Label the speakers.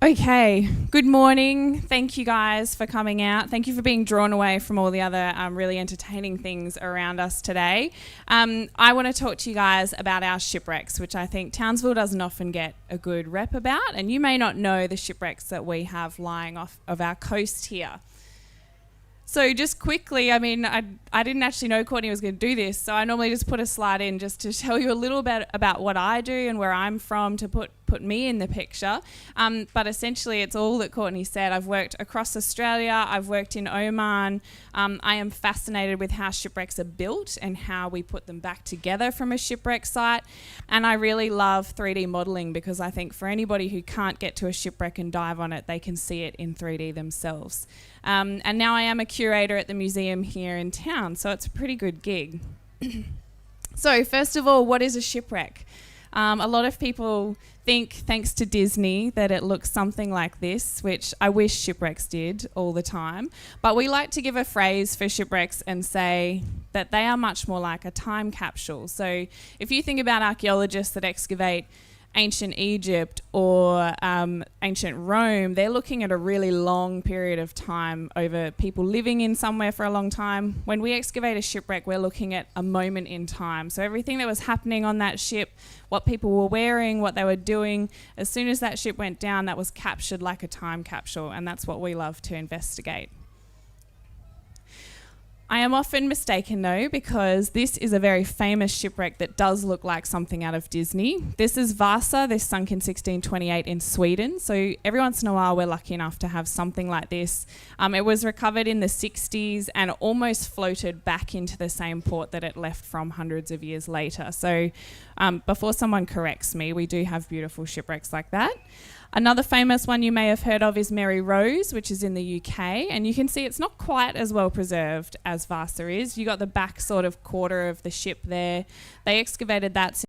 Speaker 1: Okay, good morning. Thank you guys for coming out. Thank you for being drawn away from all the other really entertaining things around us today. I want to talk to you guys about our shipwrecks, which I think Townsville doesn't often get a good rep about, and you may not know the shipwrecks that we have lying off of our coast here. So just quickly, I didn't actually know Courtney was going to do this, so I normally just put a slide in just to tell you a little bit about what I do and where I'm from to put me in the picture. But essentially, it's all that Courtney said. I've worked across Australia. I've worked in Oman. I am fascinated with how shipwrecks are built and how we put them back together from a shipwreck site. And I really love 3D modelling because I think for anybody who can't get to a shipwreck and dive on it, they can see it in 3D themselves. And now I am a curator at the museum here in town, so it's a pretty good gig. So first of all, what is a shipwreck? A lot of people think, thanks to Disney, that it looks something like this, which I wish shipwrecks did all the time. But we like to give a phrase for shipwrecks and say that they are much more like a time capsule. So if you think about archaeologists that excavate ancient Egypt or ancient Rome, they're looking at a really long period of time over people living in somewhere for a long time. When we excavate a shipwreck, we're looking at a moment in time. So everything that was happening on that ship, what people were wearing, what they were doing, as soon as that ship went down, that was captured like a time capsule, and that's what we love to investigate. I am often mistaken though, because this is a very famous shipwreck that does look like something out of Disney. This is Vasa. This sunk in 1628 in Sweden. So every once in a while we're lucky enough to have something like this. It was recovered in the 60s and almost floated back into the same port that it left from hundreds of years later. So before someone corrects me, we do have beautiful shipwrecks like that. Another famous one you may have heard of is Mary Rose, which is in the UK, and you can see it's not quite as well preserved as Vasa is. You got the back sort of quarter of the ship there. They excavated that